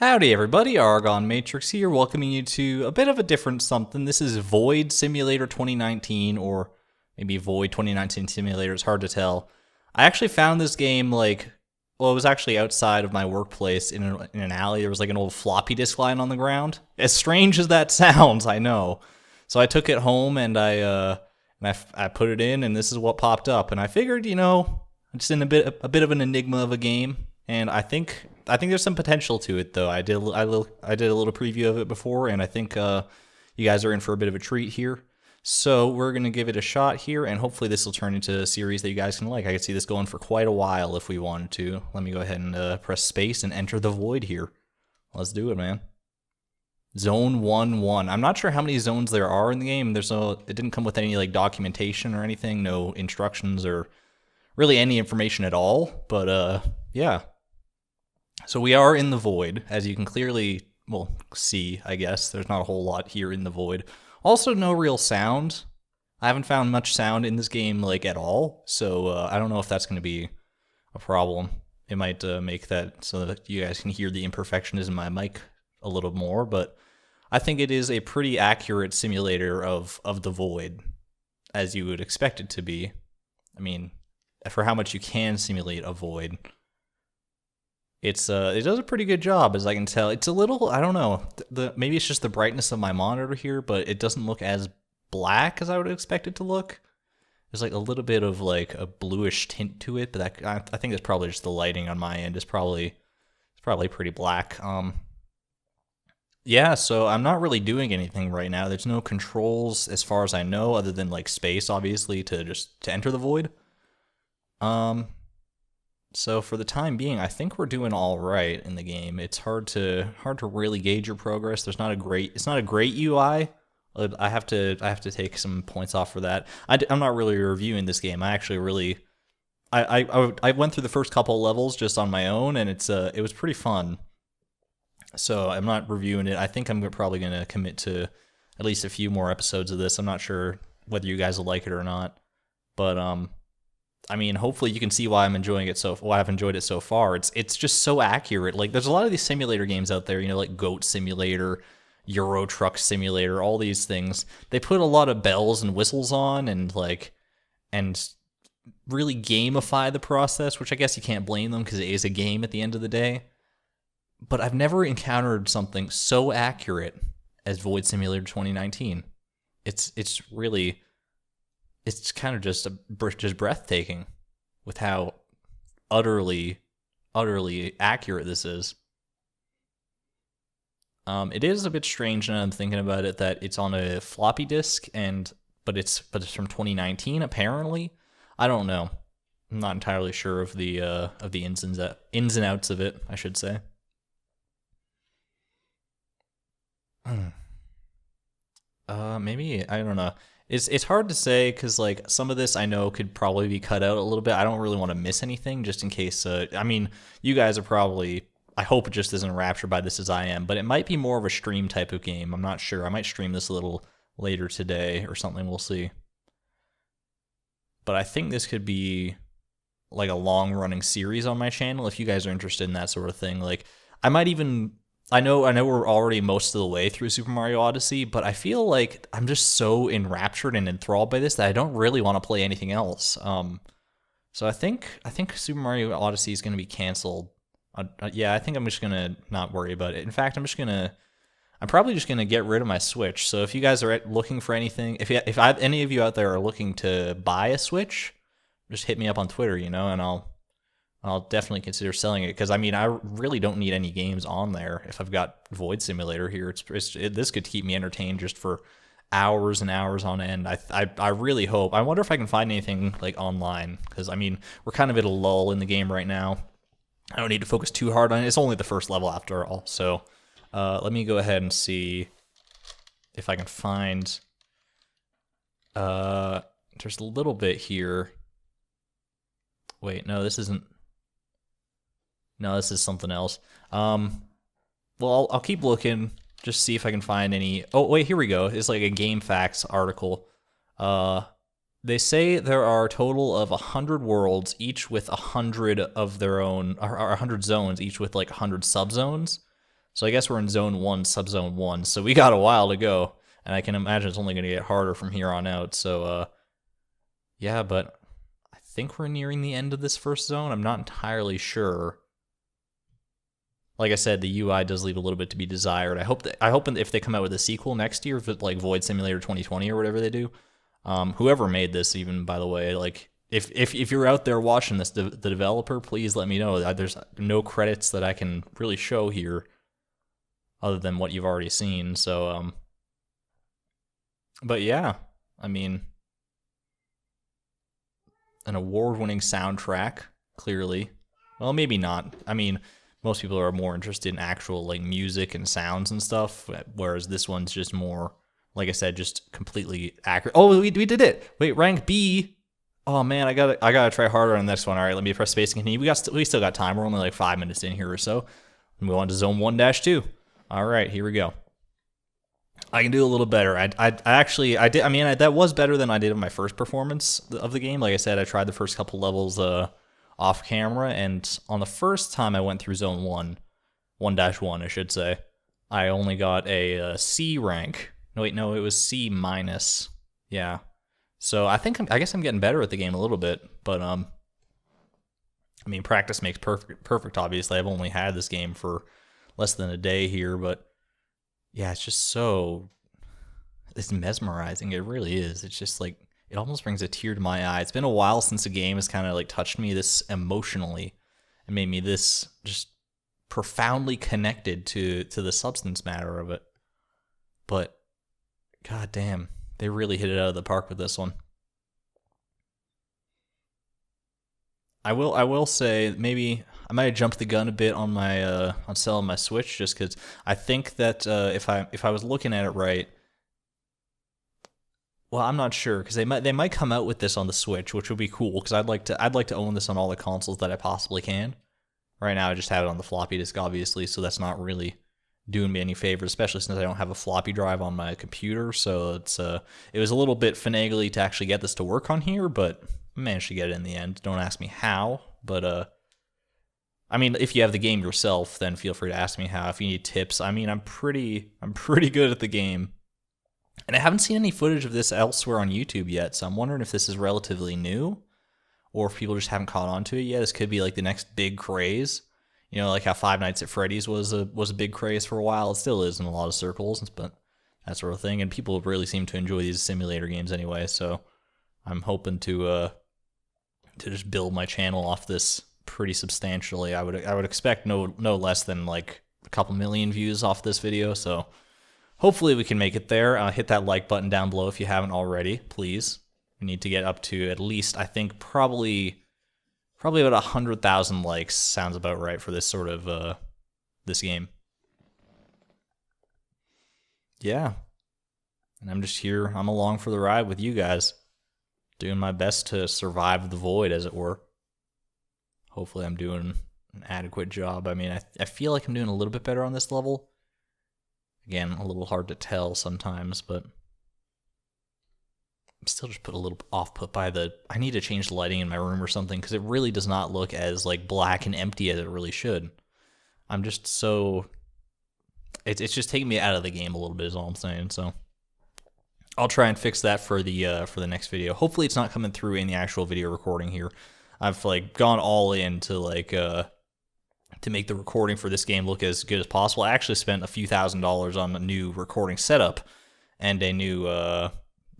Howdy everybody, ArgonMatrix here, welcoming you to a bit of a different something. This is Void Simulator 2019, or maybe Void 2019 Simulator, it's hard to tell. I actually found this game, it was actually outside of my workplace in an alley. There was an old floppy disk lying on the ground. As strange as that sounds, I know. So I took it home and I put it in, and this is what popped up. And I figured, it's in a bit of an enigma of a game, and I think there's some potential to it, though. I did a little preview of it before, and I think you guys are in for a bit of a treat here. So we're gonna give it a shot here, and hopefully this will turn into a series that you guys can like. I could see this going for quite a while if we wanted to. Let me go ahead and press space and enter the void here. Let's do it, man. Zone 1-1. I'm not sure how many zones there are in the game. It didn't come with any documentation or anything, no instructions or really any information at all. But yeah. So we are in the void, as you can clearly, see, I guess. There's not a whole lot here in the void. Also, no real sound. I haven't found much sound in this game, at all, so I don't know if that's going to be a problem. It might make that so that you guys can hear the imperfections in my mic a little more, but I think it is a pretty accurate simulator of the void, as you would expect it to be. I mean, for how much you can simulate a void. It does a pretty good job, as I can tell. It's a little, I don't know, maybe it's just the brightness of my monitor here, but it doesn't look as black as I would expect it to look. There's a little bit of a bluish tint to it, but I think it's probably just the lighting on my end. It's probably pretty black. Yeah, so I'm not really doing anything right now. There's no controls as far as I know, other than space, obviously, to enter the void. So for the time being, I think we're doing all right in the game. It's hard to really gauge your progress. It's not a great UI. I have to take some points off for that. I'm not really reviewing this game. I actually I went through the first couple of levels just on my own, and it was pretty fun. So I'm not reviewing it. I think I'm probably going to commit to at least a few more episodes of this. I'm not sure whether you guys will like it or not, but I mean, hopefully you can see why I've enjoyed it so far. It's just so accurate. There's a lot of these simulator games out there, like Goat Simulator, Euro Truck Simulator, all these things. They put a lot of bells and whistles on and really gamify the process, which I guess you can't blame them because it is a game at the end of the day. But I've never encountered something so accurate as Void Simulator 2019. It's kind of just breathtaking with how utterly accurate this is. It is a bit strange now I'm thinking about it that it's on a floppy disk but it's from 2019 apparently. I don't know. I'm not entirely sure of the ins and outs of it, I should say. Maybe, I don't know. It's hard to say because some of this I know could probably be cut out a little bit. I don't really want to miss anything just in case. I mean, you guys are probably, I hope it just isn't raptured by this as I am, but it might be more of a stream type of game. I'm not sure. I might stream this a little later today or something. We'll see. But I think this could be a long running series on my channel if you guys are interested in that sort of thing. I might even. I know we're already most of the way through Super Mario Odyssey, but I feel like I'm just so enraptured and enthralled by this that I don't really want to play anything else. So I think Super Mario Odyssey is going to be canceled. Yeah, I think I'm just going to not worry about it. In fact, I'm probably just going to get rid of my Switch. So if you guys are looking for anything, if any of you out there are looking to buy a Switch, just hit me up on Twitter, and I'll definitely consider selling it because I mean I really don't need any games on there if I've got Void Simulator here. This could keep me entertained just for hours and hours on end. I really hope. I wonder if I can find anything online because I mean we're kind of at a lull in the game right now. I don't need to focus too hard on it. It's only the first level after all. So let me go ahead and see if I can find. There's a little bit here. Wait, no, this isn't. No, this is something else. Well, I'll keep looking, just see if I can find any. Oh, wait, here we go. It's a GameFAQs article. They say there are a total of 100 worlds, each with 100 of their own, or 100 zones, each with 100 subzones. So I guess we're in Zone 1, Subzone 1, so we got a while to go. And I can imagine it's only going to get harder from here on out. So, yeah, but I think we're nearing the end of this first zone. I'm not entirely sure. Like I said, the UI does leave a little bit to be desired. I hope if they come out with a sequel next year, if it's like Void Simulator 2020 or whatever they do, whoever made this, even by the way, like if you're out there watching this, the developer, please let me know. There's no credits that I can really show here, other than what you've already seen. So, but yeah, I mean, an award-winning soundtrack, clearly. Well, maybe not. I mean, most people are more interested in actual like music and sounds and stuff, whereas this one's just more, like I said, just completely accurate. Oh, we did it. Wait, rank B. Oh man, I gotta try harder on this one. All right, let me press space and continue. We still got time. We're only like 5 minutes in here or so. Move on to zone 1-2. All right, here we go. I can do a little better. I did. I mean, that was better than I did in my first performance of the game. Like I said, I tried the first couple levels off camera, and on the first time I went through zone 1, I should say, I only got a C rank. No, wait, no, it was C minus. Yeah. So I guess I'm getting better at the game a little bit, but I mean, practice makes perfect. Obviously, I've only had this game for less than a day here, but yeah, it's mesmerizing. It really is. It's just like, it almost brings a tear to my eye. It's been a while since a game has kind of like touched me this emotionally and made me this just profoundly connected to the substance matter of it. But god damn, they really hit it out of the park with this one. I will say, maybe I might have jumped the gun a bit on my on selling my Switch, just because I think that if I was looking at it right, well, I'm not sure, because they might come out with this on the Switch, which would be cool, because I'd like to own this on all the consoles that I possibly can. Right now, I just have it on the floppy disk, obviously, so that's not really doing me any favors, especially since I don't have a floppy drive on my computer. So it was a little bit finagly to actually get this to work on here, but I managed to get it in the end. Don't ask me how, but I mean, if you have the game yourself, then feel free to ask me how. If you need tips, I mean, I'm pretty good at the game. And I haven't seen any footage of this elsewhere on YouTube yet, so I'm wondering if this is relatively new, or if people just haven't caught on to it yet. This could be like the next big craze. You know, like how Five Nights at Freddy's was a big craze for a while. It still is in a lot of circles, but that sort of thing. And people really seem to enjoy these simulator games anyway, so I'm hoping to just build my channel off this pretty substantially. I would expect no less than like a couple million views off this video, so hopefully we can make it there. Hit that like button down below if you haven't already, please. We need to get up to at least, I think, probably about 100,000 likes sounds about right for this sort of this game. Yeah, and I'm just here. I'm along for the ride with you guys, doing my best to survive the void, as it were. Hopefully, I'm doing an adequate job. I mean, I feel like I'm doing a little bit better on this level. Again, a little hard to tell sometimes, but I'm still just put a little off put by I need to change the lighting in my room or something, because it really does not look as like black and empty as it really should. I'm just so, it's just taking me out of the game a little bit is all I'm saying. So I'll try and fix that for the next video. Hopefully it's not coming through in the actual video recording here. I've like gone all in to like to make the recording for this game look as good as possible. I actually spent a few $1,000s on a new recording setup and a new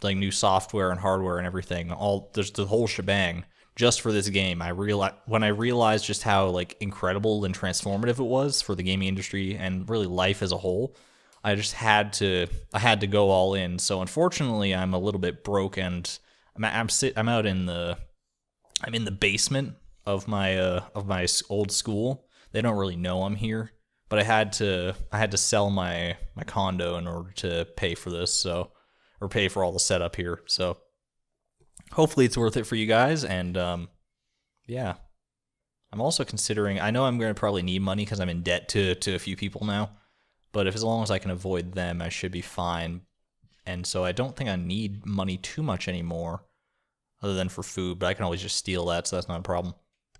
like new software and hardware and everything. There's the whole shebang just for this game. When I realized just how like incredible and transformative it was for the gaming industry and really life as a whole, I just had to go all in. So unfortunately, I'm a little bit broke, and I'm in the basement of my old school. They don't really know I'm here, but I had to sell my condo in order to pay for this, or pay for all the setup here. So hopefully it's worth it for you guys. And yeah, I'm also considering, I know I'm going to probably need money because I'm in debt to a few people now, but as long as I can avoid them, I should be fine. And so I don't think I need money too much anymore, other than for food, but I can always just steal that, so that's not a problem.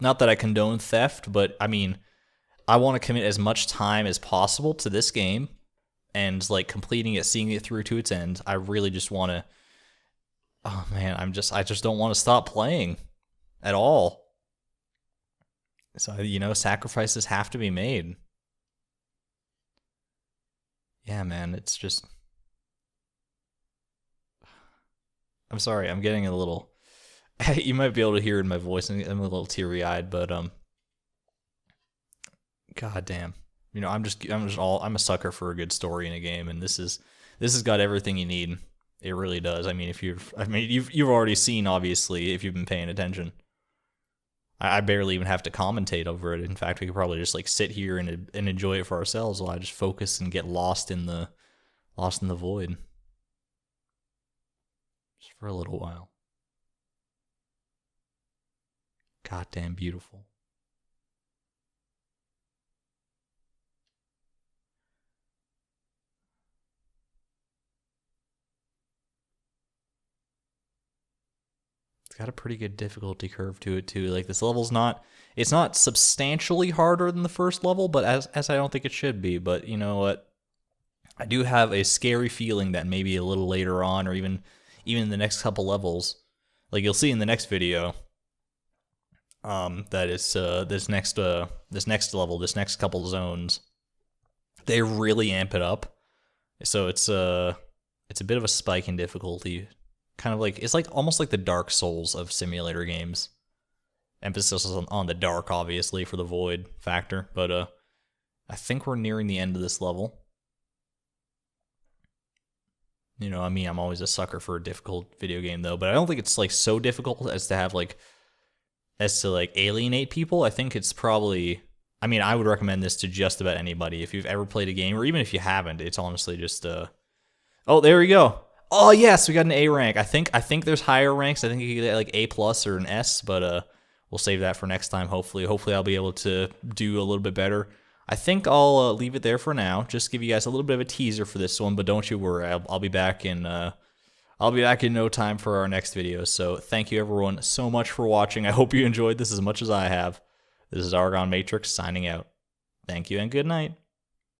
Not that I condone theft, but I mean, I want to commit as much time as possible to this game and like completing it, seeing it through to its end. I really just want to. Oh man, I just don't want to stop playing at all. So, you know, sacrifices have to be made. Yeah, man, it's just. I'm sorry, I'm getting a little. You might be able to hear in my voice, I'm a little teary-eyed, but god damn. You know, I'm a sucker for a good story in a game, and this has got everything you need. It really does. I mean, you've already seen, obviously, if you've been paying attention. I barely even have to commentate over it. In fact, we could probably just like sit here and enjoy it for ourselves while I just focus and get lost in the void. Just for a little while. Goddamn beautiful. It's got a pretty good difficulty curve to it too. Like this level's it's not substantially harder than the first level, but as I don't think it should be. But you know what? I do have a scary feeling that maybe a little later on, or even in the next couple levels, like you'll see in the next video, that is this next level, this next couple zones, they really amp it up. So it's a bit of a spike in difficulty. Kind of like, it's like almost like the Dark Souls of simulator games. Emphasis on the dark, obviously, for the void factor, but I think we're nearing the end of this level. You know, I mean, I'm always a sucker for a difficult video game though, but I don't think it's like so difficult as to like alienate people. I think it's probably, I mean, I would recommend this to just about anybody. If you've ever played a game, or even if you haven't, it's honestly just oh, there we go. Oh yes, we got an A rank. I think there's higher ranks. I think you get like A+ or an S, but we'll save that for next time. Hopefully I'll be able to do a little bit better. I think I'll leave it there for now. Just give you guys a little bit of a teaser for this one, but don't you worry. I'll be back in no time for our next video. So thank you everyone so much for watching. I hope you enjoyed this as much as I have. This is ArgonMatrix signing out. Thank you and good night.